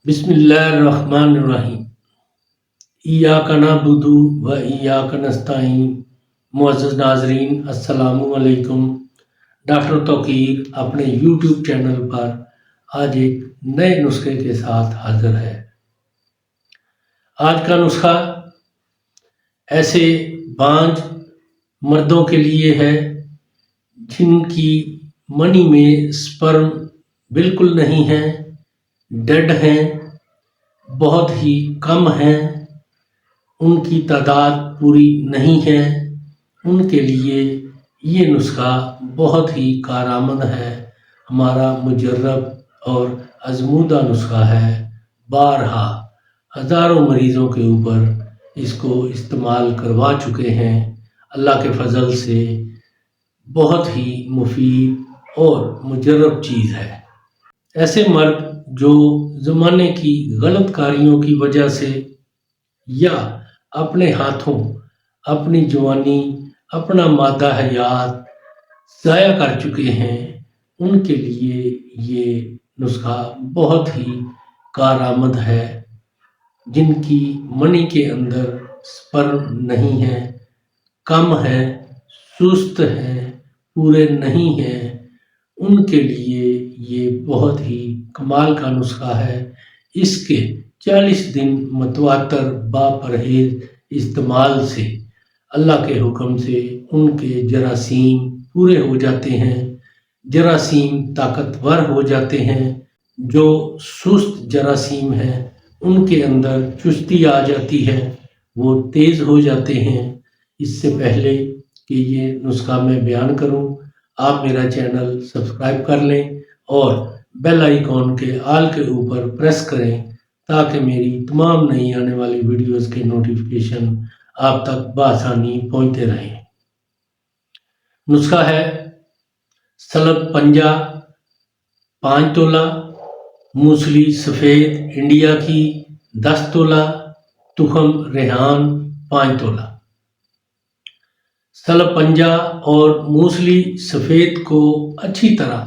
बिस्मिल्लाहिर्रहमानिर्रहीम। इय्याका नअबुदु व इय्याका नस्तईन। मुअज़्ज़ज़ नाज़रीन, अस्सलामु अलैकुम। डॉक्टर तौकीर अपने यूट्यूब चैनल पर आज एक नए नुस्खे के साथ हाजिर है। आज का नुस्खा ऐसे बांझ मर्दों के लिए है जिनकी मनी में स्पर्म बिल्कुल नहीं है, डेड हैं, बहुत ही कम हैं, उनकी तादाद पूरी नहीं है। उनके लिए ये नुस्खा बहुत ही कारआमद है। हमारा मुजर्रब और आजमूदा नुस्खा है। बारहा हज़ारों मरीज़ों के ऊपर इसको इस्तेमाल करवा चुके हैं। अल्लाह के फजल से बहुत ही मुफीद और मुजर्रब चीज़ है। ऐसे मर्द जो ज़माने की गलत कारियों की वजह से या अपने हाथों अपनी जवानी, अपना मादा हयात ज़ाया कर चुके हैं, उनके लिए ये नुस्खा बहुत ही कारआमद है। जिनकी मनी के अंदर स्पर्म नहीं है, कम है, सुस्त हैं, पूरे नहीं हैं, उनके लिए ये बहुत ही कमाल का नुस्खा है। इसके 40 दिन मतवातर बापरहेज इस्तेमाल से अल्लाह के हुक्म से उनके जरासीम पूरे हो जाते हैं, जरासीम ताकतवर हो जाते हैं। जो सुस्त जरासीम हैं उनके अंदर चुस्ती आ जाती है, वो तेज़ हो जाते हैं। इससे पहले कि ये नुस्खा मैं बयान करूं, आप मेरा चैनल सब्सक्राइब कर लें और बेल आइकॉन के आल के ऊपर प्रेस करें ताकि मेरी तमाम नई आने वाली वीडियोस के नोटिफिकेशन आप तक बआसानी पहुंचते रहें। नुस्खा है सलब पंजा 5 तोला, मूसली सफ़ेद इंडिया की 10 तोला, तुखम रेहान 5 तोला। सलब पंजा और मूसली सफ़ेद को अच्छी तरह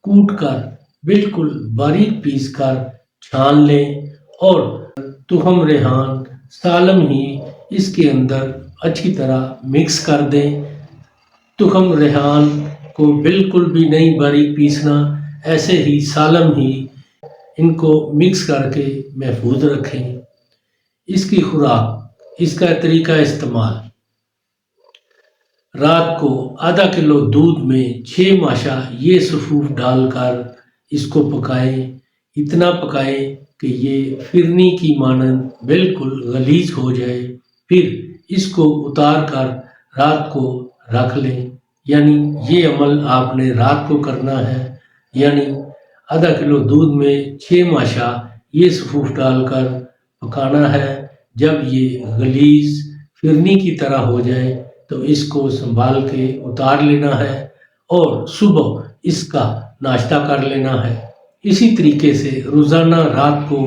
कूट कर बिल्कुल बारीक पीस कर छान लें और तुखम रेहान सालम ही इसके अंदर अच्छी तरह मिक्स कर दें। तुखम रेहान को बिल्कुल भी नहीं बारीक पीसना, ऐसे ही सालम ही इनको मिक्स करके महफूज रखें। इसकी खुराक, इसका तरीका इस्तेमाल, रात को आधा किलो दूध में 6 माशा ये सफ़ूफ डालकर इसको पकाएं। इतना पकाएं कि ये फिरनी की मानंद बिल्कुल गलीज हो जाए। फिर इसको उतार कर रात को रख लें। यानी ये अमल आपने रात को करना है। यानी आधा किलो दूध में 6 माशा ये सफ़ूफ डालकर पकाना है। जब ये गलीज फिरनी की तरह हो जाए तो इसको संभाल के उतार लेना है और सुबह इसका नाश्ता कर लेना है। इसी तरीके से रोज़ाना रात को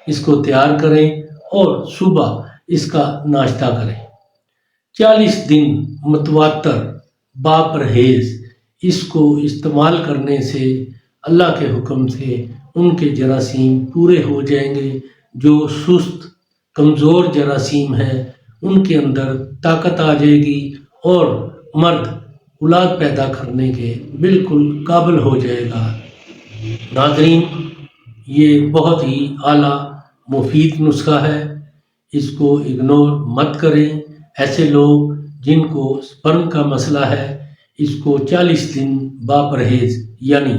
इसको तैयार करें और सुबह इसका नाश्ता करें। 40 दिन मतवातर बापरहेज इसको इस्तेमाल करने से अल्लाह के हुक्म से उनके जरासीम पूरे हो जाएंगे। जो सुस्त कमज़ोर जरासीम हैं उनके अंदर ताकत आ जाएगी और मर्द औलाद पैदा करने के बिल्कुल काबिल हो जाएगा। नाज़रीन, ये बहुत ही आला मुफीद नुस्खा है, इसको इग्नोर मत करें। ऐसे लोग जिनको स्पर्म का मसला है, इसको 40 दिन बापरहेज यानी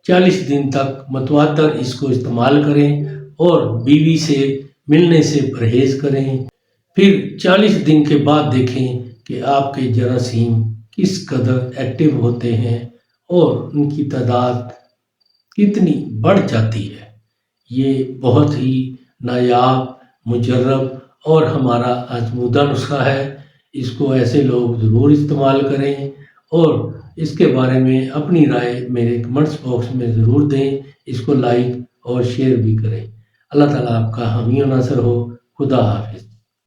40 दिन तक मतवातर इसको इस्तेमाल करें और बीवी से मिलने से परहेज़ करें। फिर 40 दिन के बाद देखें कि आपके जरासीम किस कदर एक्टिव होते हैं और उनकी तादाद कितनी बढ़ जाती है। ये बहुत ही नायाब, मुजर्रब और हमारा आजमूदा नुस्खा है। इसको ऐसे लोग ज़रूर इस्तेमाल करें और इसके बारे में अपनी राय मेरे कमेंट्स बॉक्स में ज़रूर दें। इसको लाइक और शेयर भी करें। अल्लाह ताला आपका हामी और नासर हो। खुदा हाफिज़।